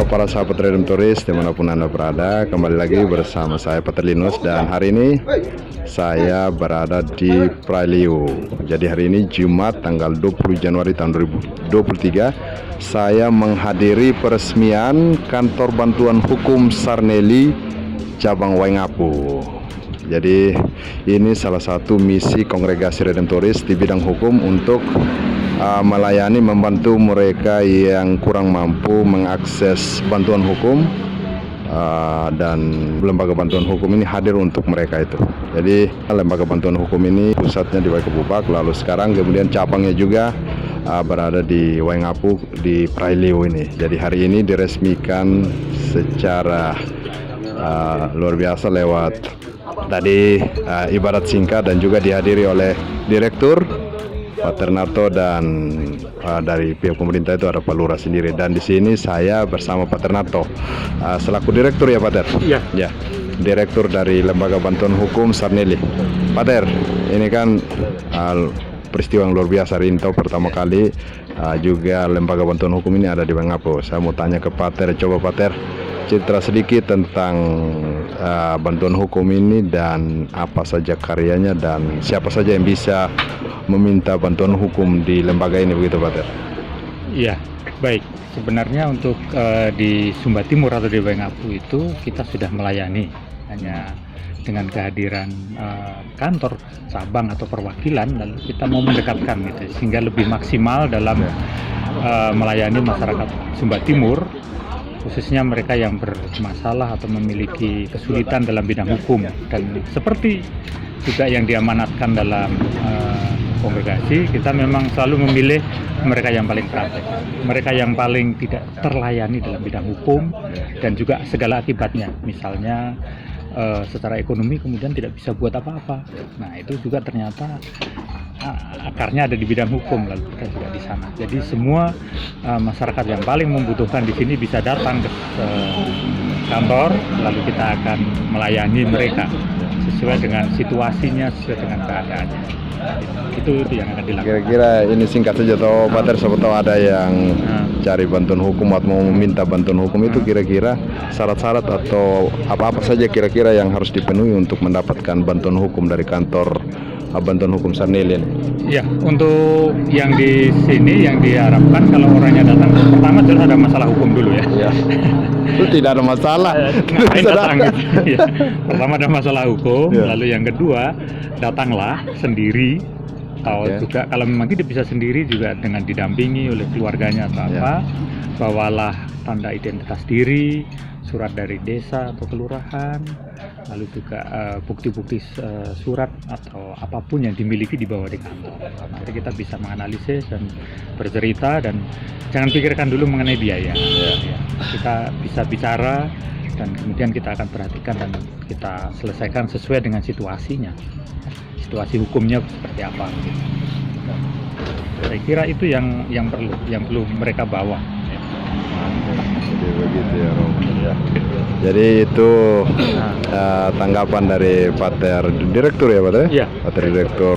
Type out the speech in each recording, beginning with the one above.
para sahabat Redemptoris dimanapun Anda berada, kembali lagi bersama saya Pater Linus, dan hari ini saya berada di Prailiu. Jadi hari ini Jumat tanggal 20 Januari tahun 2023, saya menghadiri peresmian kantor bantuan hukum Sarnelli cabang Waingapu. Jadi ini salah satu misi Kongregasi Redemptoris di bidang hukum untuk melayani, membantu mereka yang kurang mampu mengakses bantuan hukum, dan lembaga bantuan hukum ini hadir untuk mereka itu. Jadi lembaga bantuan hukum ini pusatnya di Waikabubak, lalu sekarang kemudian cabangnya juga berada di Waingapu di Prailiu ini. Jadi hari ini diresmikan secara luar biasa lewat tadi ibarat singkat, dan juga dihadiri oleh Direktur Pater Narto, dan dari pihak pemerintah itu ada Pak Lurah sendiri. Dan di sini saya bersama Pater Narto selaku direktur, ya Pater? Iya. Ya, direktur dari Lembaga Bantuan Hukum Sarnelli. Pater, ini kan peristiwa yang luar biasa hari ini, pertama kali juga Lembaga Bantuan Hukum ini ada di Waingapu. Saya mau tanya ke Pater, coba Pater cerita sedikit tentang bantuan hukum ini dan apa saja karyanya dan siapa saja yang bisa meminta bantuan hukum di lembaga ini, begitu Pater? Iya, baik. Sebenarnya untuk di Sumba Timur atau di Waingapu itu kita sudah melayani, hanya dengan kehadiran kantor cabang atau perwakilan, lalu kita mau mendekatkan gitu, sehingga lebih maksimal dalam melayani masyarakat Sumba Timur, khususnya mereka yang bermasalah atau memiliki kesulitan dalam bidang hukum. Dan seperti juga yang diamanatkan dalam kongregasi, kita memang selalu memilih mereka yang paling praktek, mereka yang paling tidak terlayani dalam bidang hukum dan juga segala akibatnya. Misalnya secara ekonomi kemudian tidak bisa buat apa-apa. Nah, itu juga ternyata akarnya ada di bidang hukum, lalu kita juga di sana. Jadi semua masyarakat yang paling membutuhkan di sini bisa datang ke kantor, lalu kita akan melayani mereka sesuai dengan situasinya, sesuai dengan keadaannya. Itu yang akan dilakukan. Kira-kira ini singkat saja toh Pater, siapa tahu ada yang cari bantuan hukum atau mau meminta bantuan hukum, itu kira-kira syarat-syarat atau apa-apa saja kira-kira yang harus dipenuhi untuk mendapatkan bantuan hukum dari kantor bantuan hukum Sarnelli? Ya, untuk yang di sini yang diharapkan kalau orangnya datang, pertama jelas ada masalah hukum dulu ya. Ya. Itu tidak ada masalah. Ngapain datang gitu. Ya. Pertama ada masalah hukum, lalu yang kedua datanglah sendiri, atau juga kalau memang tidak bisa sendiri juga dengan didampingi oleh keluarganya atau apa, bawalah tanda identitas diri, surat dari desa atau kelurahan, lalu juga bukti-bukti surat atau apapun yang dimiliki dibawa di kantor. Nanti kita bisa menganalisis dan bercerita, dan jangan pikirkan dulu mengenai biaya. Kita bisa bicara dan kemudian kita akan perhatikan dan kita selesaikan sesuai dengan situasinya, situasi hukumnya seperti apa. Saya kira itu yang perlu mereka bawa. Jadi begitu ya Romo. Ya. Jadi itu tanggapan dari Pater Direktur, ya Pater? Ya. Pater Direktur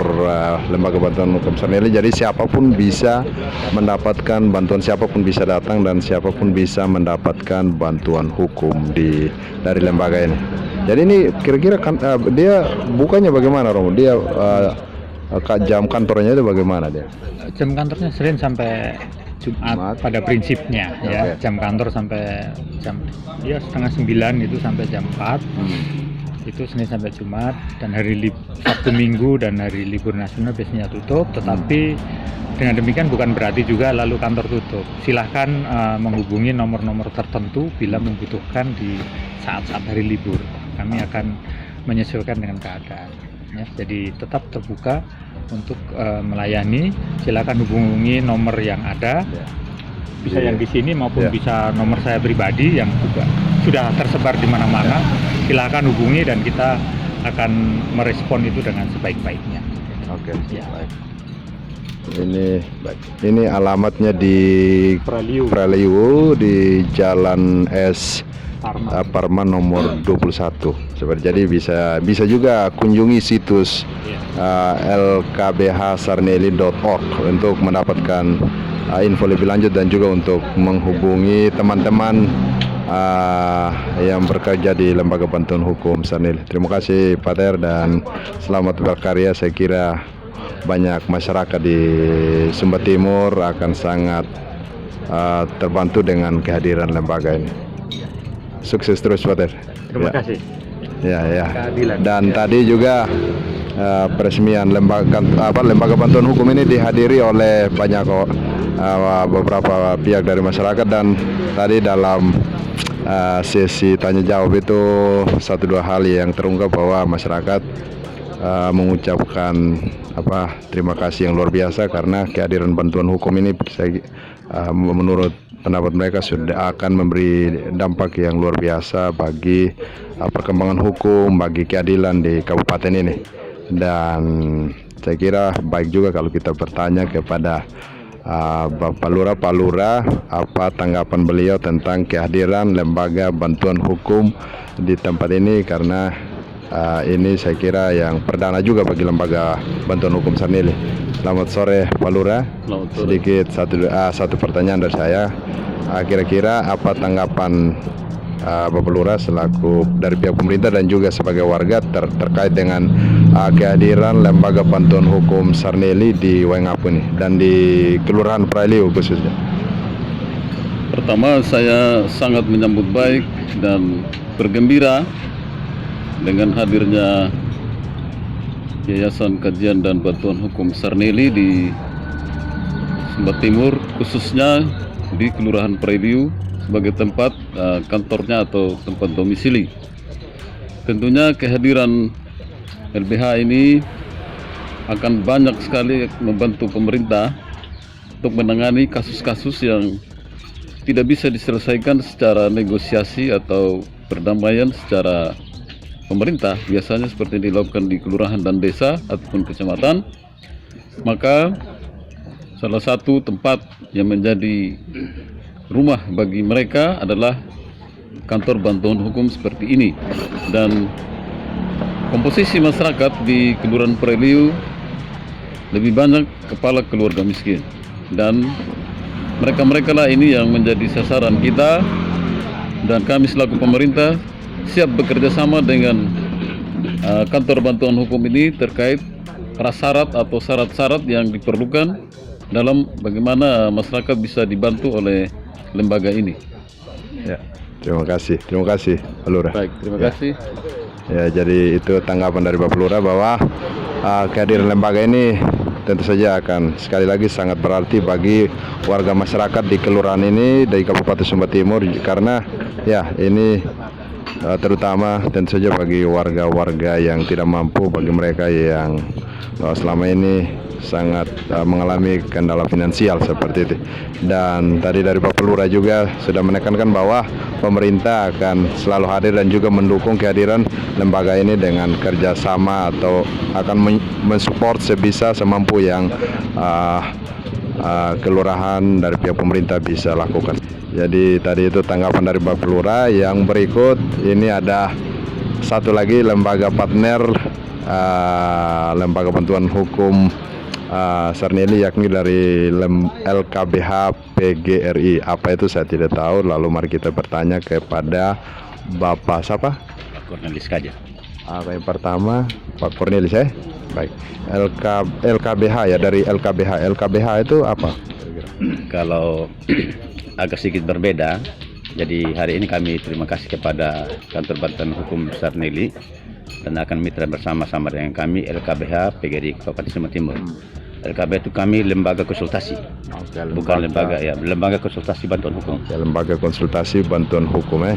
Lembaga Bantuan Hukum Sarnelli. Jadi siapapun bisa mendapatkan bantuan, siapapun bisa datang dan siapapun bisa mendapatkan bantuan hukum dari lembaga ini. Jadi ini kira-kira dia bukanya bagaimana Romo? Dia jam kantornya itu bagaimana dia? Jam kantornya Senin sampai Jumat pada prinsipnya ya. Jam kantor sampai jam 8:30 itu sampai jam 4. Itu Senin sampai Jumat, dan hari Sabtu Minggu dan hari libur nasional biasanya tutup. Tetapi dengan demikian bukan berarti juga lalu kantor tutup. Silahkan menghubungi nomor-nomor tertentu bila membutuhkan di saat-saat hari libur. Kami akan menyesuaikan dengan keadaan ya. Jadi tetap terbuka untuk melayani. Silakan hubungi nomor yang ada, bisa yang di sini maupun bisa nomor saya pribadi yang juga sudah tersebar di mana-mana. Silakan hubungi dan kita akan merespon itu dengan sebaik-baiknya. Oke, baik. Ini alamatnya di Prailiu di Jalan S Parman nomor 21. Jadi bisa juga kunjungi situs lkbhsarnelli.org untuk mendapatkan info lebih lanjut dan juga untuk menghubungi teman-teman yang bekerja di Lembaga Bantuan Hukum Sarnili. Terima kasih Pak Ter dan selamat berkarya. Saya kira banyak masyarakat di Sumba Timur akan sangat terbantu dengan kehadiran lembaga ini. Sukses terus Pak Ter. Terima kasih. Ya. Keadilan. Dan tadi juga peresmian lembaga bantuan hukum ini dihadiri oleh banyak beberapa pihak dari masyarakat, dan tadi dalam sesi tanya jawab itu satu dua hal yang terungkap bahwa masyarakat mengucapkan terima kasih yang luar biasa karena kehadiran bantuan hukum ini menurut pendapat mereka sudah akan memberi dampak yang luar biasa bagi perkembangan hukum, bagi keadilan di kabupaten ini. Dan saya kira baik juga kalau kita bertanya kepada Bapak Lurah, Pak Lurah, apa tanggapan beliau tentang kehadiran lembaga bantuan hukum di tempat ini, karena ini saya kira yang perdana juga bagi lembaga bantuan hukum Sarnili. Selamat sore Pak Lurah. Sedikit satu pertanyaan dari saya. Kira-kira apa tanggapan Bapak Lurah selaku dari pihak pemerintah dan juga sebagai warga terkait dengan kehadiran lembaga bantuan hukum Sarnili di Waingapu ini dan di Kelurahan Prailiu khususnya? Pertama, saya sangat menyambut baik dan bergembira dengan hadirnya Yayasan Kajian dan Bantuan Hukum Sarnili di Sumba Timur, khususnya di Kelurahan Prailiu sebagai tempat kantornya atau tempat domisili. Tentunya kehadiran LBH ini akan banyak sekali membantu pemerintah untuk menangani kasus-kasus yang tidak bisa diselesaikan secara negosiasi atau perdamaian secara pemerintah, biasanya seperti dilakukan di kelurahan dan desa ataupun kecamatan. Maka salah satu tempat yang menjadi rumah bagi mereka adalah kantor bantuan hukum seperti ini. Dan komposisi masyarakat di Kelurahan Prailiu lebih banyak kepala keluarga miskin, dan mereka-mereka lah ini yang menjadi sasaran kita, dan kami selaku pemerintah siap bekerja sama dengan kantor bantuan hukum ini terkait prasyarat atau syarat-syarat yang diperlukan dalam bagaimana masyarakat bisa dibantu oleh lembaga ini. Ya, terima kasih Pak Lurah. Baik, terima kasih. Ya, jadi itu tanggapan dari Bapak Lurah bahwa kehadiran lembaga ini tentu saja akan sekali lagi sangat berarti bagi warga masyarakat di kelurahan ini dari Kabupaten Sumba Timur, karena ya ini terutama tentu saja bagi warga-warga yang tidak mampu, bagi mereka yang selama ini sangat mengalami kendala finansial seperti itu. Dan tadi dari Bapak Lurah juga sudah menekankan bahwa pemerintah akan selalu hadir dan juga mendukung kehadiran lembaga ini dengan kerjasama atau akan mensupport sebisa semampu yang kelurahan dari pihak pemerintah bisa lakukan. Jadi tadi itu tanggapan dari Bapak Lurah. Yang berikut ini ada satu lagi lembaga partner lembaga bantuan hukum Sarnili, yakni dari LKBH PGRI. Apa itu saya tidak tahu. Lalu mari kita bertanya kepada Bapak siapa? Pak Cornelis Kaja. Yang pertama Pak Cornelis Baik. LKBH ya, dari LKBH. LKBH itu apa? Kalau agak sedikit berbeda, jadi hari ini kami terima kasih kepada Kantor Bantuan Hukum Sarnili dan akan mitra bersama-sama dengan kami LKBH PGRI Kabupaten Sumba Timur. LKBH itu kami lembaga konsultasi, bukan lembaga konsultasi bantuan hukum. Ya, lembaga konsultasi bantuan hukum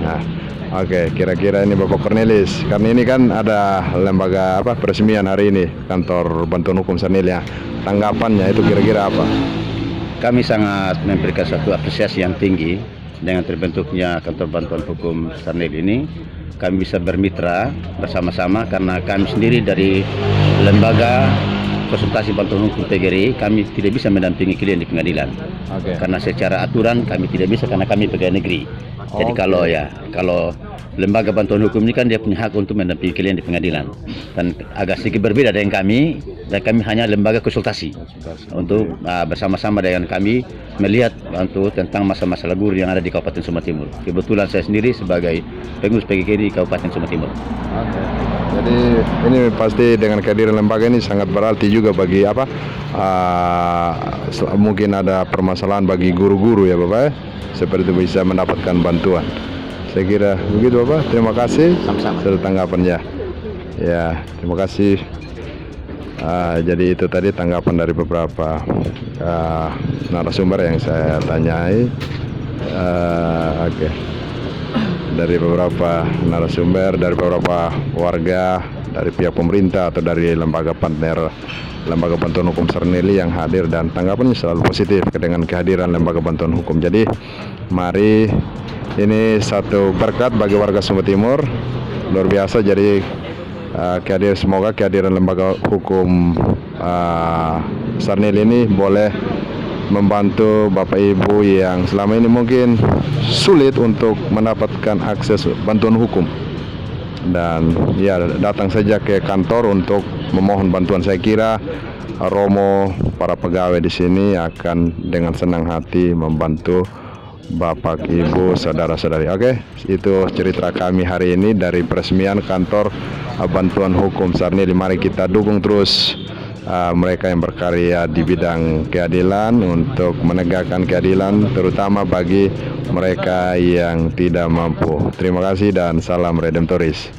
Oke, kira-kira ini Bapak Cornelis, karena ini kan ada lembaga peresmian hari ini kantor bantuan hukum Sarnili ya. Tanggapannya itu kira-kira apa? Kami sangat memberikan suatu apresiasi yang tinggi dengan terbentuknya kantor bantuan hukum Sarnili ini. Kami bisa bermitra bersama-sama karena kami sendiri dari lembaga konsultasi bantuan hukum PGRI, kami tidak bisa mendampingi klien di pengadilan. Karena secara aturan kami tidak bisa karena kami pegawai negeri. Jadi kalau lembaga bantuan hukum ini kan dia punya hak untuk mendampingi klien di pengadilan, dan agak sedikit berbeda dengan kami, dan kami hanya lembaga konsultasi untuk bersama-sama dengan kami melihat untuk tentang masalah-masalah guru yang ada di Kabupaten Sumba Timur. Kebetulan saya sendiri sebagai pengurus PGK di Kabupaten Sumba Timur. Jadi ini pasti dengan kehadiran lembaga ini sangat berarti juga bagi mungkin ada permasalahan bagi guru-guru ya Bapak ya, seperti itu bisa mendapatkan bantuan. Saya kira begitu Bapak. Terima kasih sudah tanggapannya. Ya, terima kasih. Jadi itu tadi tanggapan dari beberapa narasumber yang saya tanyai. Oke. Dari beberapa narasumber, dari beberapa warga, dari pihak pemerintah atau dari lembaga partner, lembaga bantuan hukum Sernili yang hadir, dan tanggapannya selalu positif dengan kehadiran lembaga bantuan hukum. Jadi mari, ini satu berkat bagi warga Sumba Timur luar biasa. Jadi semoga kehadiran lembaga hukum Sernili ini boleh membantu Bapak Ibu yang selama ini mungkin sulit untuk mendapatkan akses bantuan hukum, dan ya datang saja ke kantor untuk memohon bantuan. Saya kira Romo, para pegawai di sini akan dengan senang hati membantu Bapak Ibu saudara-saudari. Oke, itu cerita kami hari ini dari peresmian kantor bantuan hukum Sernili. Mari kita dukung terus mereka yang berkarya di bidang keadilan untuk menegakkan keadilan, terutama bagi mereka yang tidak mampu. Terima kasih dan salam redemptoris.